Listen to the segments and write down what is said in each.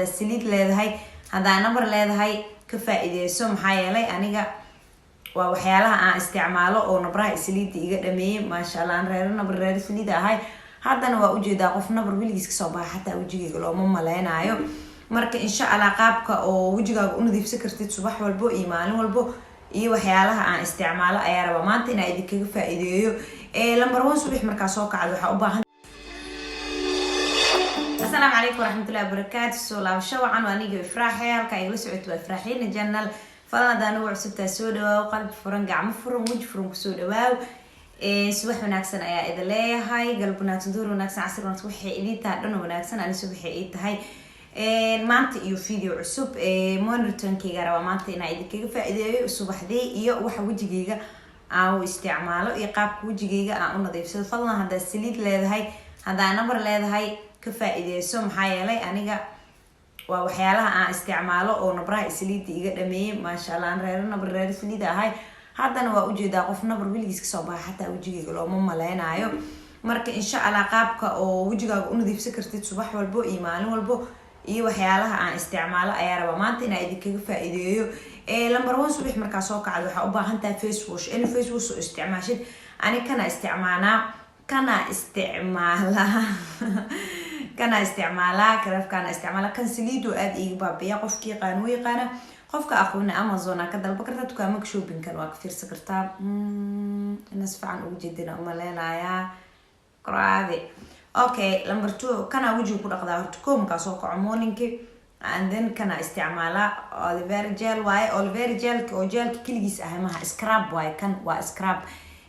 هذا السليد leedahay هذا number leedahay ka faa'iideyso maxaa yeelay aniga waa waxyaalaha aan isticmaalo oo nabraha saliid iga dhameeyay ma sha Allah aan reer saliid ahay haddana waa u jeedaa qof nabar wiligiis ka soo baxa xataa wajigayga looma maleynayo marka insha Allah qaabka oo wajigaaga u nadiifsan kartid subax walbo iyo maalin walbo iyo waxyaalaha aan isticmaalo ayaa raba maanta inaan idinkaga faa'iideeyo number 1 subax markaa soo kacdo waxa u baahan السلام عليكم ورحمة الله وبركاته سلام شو عن وانيجي إفراحي هالك يجلس عتوا إفراحين الجنة فلنا ده نوع سبتة سودا وقلب فرنج عم فرن وجه فرنج سودا واو سبح وناكسن أيا إذا ليه هاي قلبنا تدور وناكسن عصير ونتوحي إلي تهدون وناكسن أنا سبحي إيه هاي مانت يو فيديو عصب مونرتون كي جرا ومانت إن عيد كيف إذا الصبح دي يو واحد وجه جيجا أو استعماله يقاب وجه جيجا أو نضيف سو فلنا هذا السليد لهذا هاي هذا نمبر لهذا هاي ka faa'iideyso maxaa yeelay aniga waa waxyaalaha aan isticmaalo oo nabraha saliid iga dhameeyay ma sha Allah aan reer saliid ahay haddana waa u jeedaa qof nabar wiligiis ka soo baxa xataa wajigayga looma maleynayo marka insha Allah qaabka oo wajigaaga u nadiifsan kartid subax walbo iyo maalin walbo iyo waxyaalaha aan isticmaalo ayaa raba maanta inaan idinkaga faa'iideeyo number 1 subax markaa soo kacdo waxa u baahan tahay face wash in face wash oo isticmaashid ani kana isticmaala كرف كان استعماله كان سليدو اد اي بابيا قفكي قانوي قانا قفك اخونا امازون كدل بكرتا دكامك شوبين كان واكثر سكرتا الناس فعلا وجدنا امالينايا قرادي اوكي نمبر 2 كان وجهي كدقدا hortكم كاسو كعمونينكي and then كان استعماله اوليفير جيل او جيل كليس اهمها سكراب واي كان وا سكراب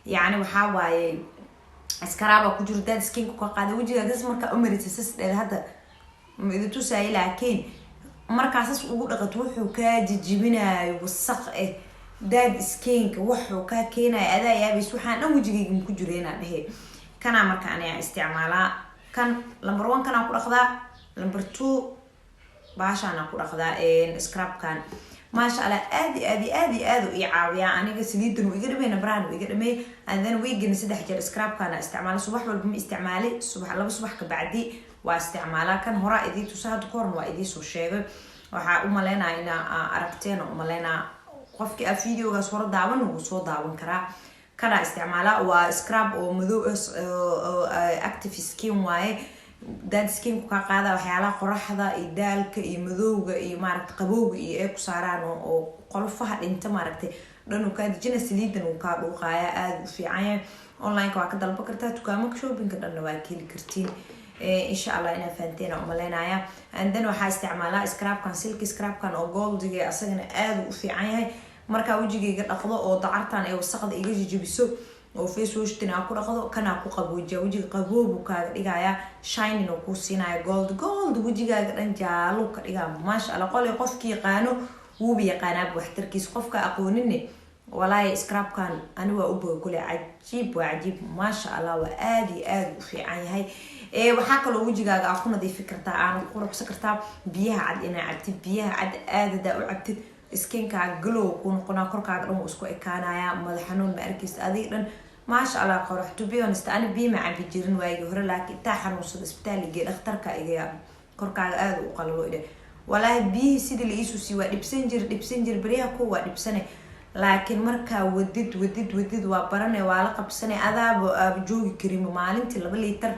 يعني waxa waaye اسكرابا كجور داد سكين كو قاده وجهه داس marka umaritisas dheer hada mid tusay laakiin markaas ugu dhaqato wuxuu ka jijibinayo wasaq dad skin wuxuu ka keenay adaa yaabis waxaan dhan wajigayga ku jireena dhahe kana marka aan isticmaala kan number 1 kana ku dhaqdaa number 2 baashana ku dhaqdaa scrub kan ما شاء الله ادي عاوية أنا سليدن ويقدر بين بران ويقدر مي and then ويجن سد حجر سكراب كان استعماله صباح والبم استعمالي صباح الله صباح كبعدي واستعماله كان هراء إدي تساعد كورن وإدي سوشيغ وحا أمالينا إنا أربتين أمالينا قفك الفيديو صور داون وصور داون كان استعماله وسكراب ومذو أكتيف سكين واي dad skin ku qaada waxyaalaha qoraxda iyo daalka iyo madowga iyo maaragtay qabowga iyo ay ku saaraan oo qolfaha dhinta maaragtay dhan uu ka dijina saliidan uu ka dhuuqaya aad u fiican yahay online ka ka dalba kartaa dukaamada shopping ka dhan waa keli kartiin insha Allah ina faanteena u maleynaya and then waxa isticmaalaa scrub kan silky scrub kan oo goldiga asagana aad u fiican yahay marka wajigayga dhaqdo oo dacartan ay wasaqda iga jijibiso oo face wash tina ku dhaqdo kana ku qaboojiya wajiga qaboobu kaaga dhigaya shining oo ku siinaya gold wajigaaga dhan jaalo ka dhiga ma sha Allah qofkii qaano wuu bi yaqaanaa waxtarkiis qofka aqooninne walaay scrub kan ani waa u booy kule cajiib ma sha Allah waa aad u fiican yahay waxa kale oo wajigaaga ku nadiifin kartaa aan ku ruxsan kartaa biyaha cad ina cabtid biyaha cad aad u cabtid skinka glow ku noqona korkaaga dhan isku ekaanaya madax xanuun ma arkis adiga dhan ma sha Allah qorox to be honest ani bi ma cabi jirin waayigi hore laakiin taa xanuunsada isbitaalka dhakhtarka iga korkaaga aad u qalalo ide walaahi bi sidii la isu si waa dhibsan jir bariya ku waa dhibsane laakiin marka wadid waa baranay waa la qabsanay adaab joogi karin maalintii 2 litir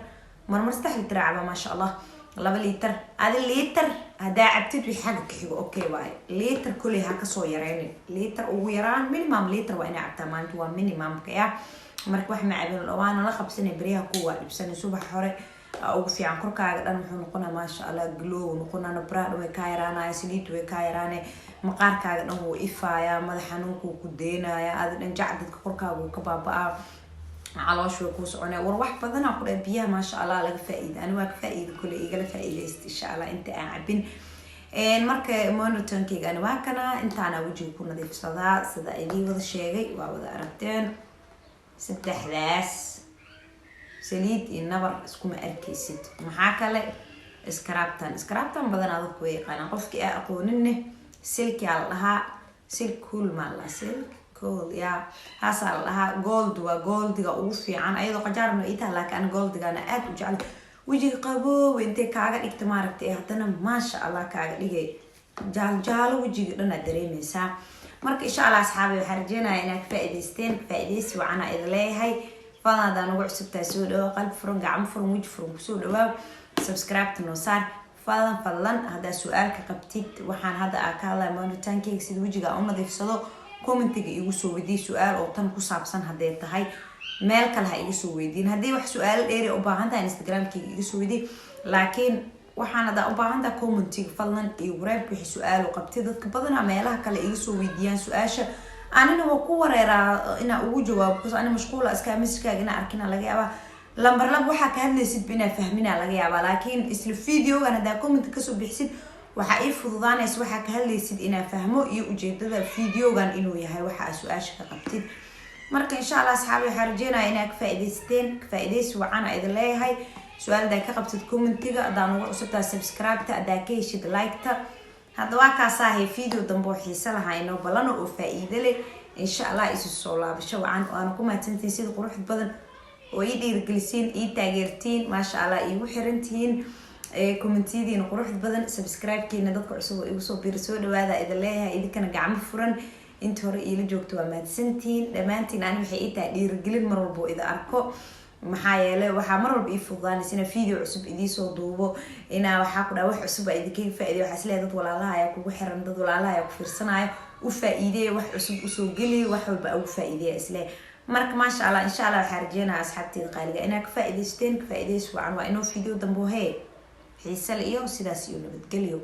marmar 3 litir caba ma sha Allah 2 litir adi litir هدا عبتد بحاجة كحيجو أوكي باي ليتر كله هكا صو يراني ليتر ويران مينيمم ليتر وأنا عبتها ما أنتوا مينيمم كيا مرك واحد مع ابن الأوان أنا خب سنة بريها قوة بسنة صبح حرق أو في عن كركا أنا نحن ما شاء الله جلو نكون نبرد وكايرانا سليت وكايرانا مقار كا هو إفايا ما حنوك وكدينا يا هذا نجعد كركا وكبابا على شو كوس أنا وروح بدنا أقول بيها ما شاء الله لك فائدة أنا واقف فائدة كل إيجال فائدة إن شاء الله أنت عابين المركة مونوتون كي أنا واكنا أنت أنا وجهي يكون نظيف صدا إلي وذا شيء وذا أردتين 6 سليد النبر اسكو أركيسيد محاكلة سكرابتان بدنا ذوق ويقانا قفك أقول إنه سلكي على لها سلك كل مالا سلك يا هسال لها جولد وجولد وفي عن أيضا قجار إنه إيتها لكن جولد أنا أد وجعل wejiga qaboow intee kaaga dhigta maaragtay haddana maasha allah kaaga dhigay jaalo wejiga dhan aad dareemaysaa. marka insha allah asxaabi waxaan rajeynayaa inaad ka faa'iidaysi wacana idin leeyahay. fadlan haddaan ugu cusubtahay soo dhawaad qalbi furan gacmo furan weji furan kusoo dhawaad subscribe noo saar. fadlan haddaa su-aalka qabtid waxaan hadda ka hadlaya monitaankeyga sida wejiga u nadiifsado commentiga igu soo weydiiy su-aal oo tan ku saabsan hadday tahay meel kale ha igu soo weydiin. haddii wax su-aalo dheeri u baahan tahay instagramkeyga iga soo weydiiy laakiin waxaan haddaa u baahan tahay commentiga fadlan iyo wareeb wixii su-aal qabtid. dadka badanaa meelaha kale iga soo weydiiyaan su-aasha anina waa ku wareeraa inaa ugu jawaabo because ani mashquula iskaa messagekaaga inaa arkina laga yaabaa lambar lab waxaa ka hadlaysid inaa fahmina laga yaabaa laakiin isla videogan haddaa comment kasoo bixisid waxaa ii fududaanaysa waxaa ka hadlaysid inaa fahmo iyo ujeedada videogan inuu yahay waxa aad su-aasha ka qabtid. marka insha allah asxaabi waxaa rajeynaya inaad ka faa'iidaysi wacana idin leeyahay. su-aal haddaa ka qabtid commentiga haddaan ugu cusubtaa subscribe-ta haddaa ka heshid like-ta. hadda waa kaasaahay video dambe oo xiise lahaa inoo balano oo faa'iido leh insha allah isu soo laabasho wacan waana ku mahadsantihiin sida quruxda badan oo ii dhiirigelisiin ii taageertiin maasha allah iigu xirantihiin commentiyadiina quruxda badan subscribe-kiina dadka cusub oo igu soo biira soo dhawaada idin leeyahay idinkana gacmo furan inta hore iila joogto waa mahadsantihiin dhammaantiin ani waxay ii tahay dhiirigelin mar walbo idin arko maxaa yeelay waxaa mar walba ii fududaanaysa inaa video cusub idiisoo duubo inaa waxaa ku dhaha wax cusub aa idinkaga faa'iideyo waxaa isleeyahay dad walaalaha ayaa kugu xiran dad walaalaha ayaa ku fiirsanayo u faa'iideeya wax cusub usoo geliyo wax walba ugu faa'iideeya isleeyahay. marka maasha allah insha allah waxaa rajeynayaa asxaabteeda qaaliga inaa ka faa'iidaysteen ka faa'iidaysi wacan waa inoo video dambo hee xiise le iyo sidaas iyo nabadgelyo.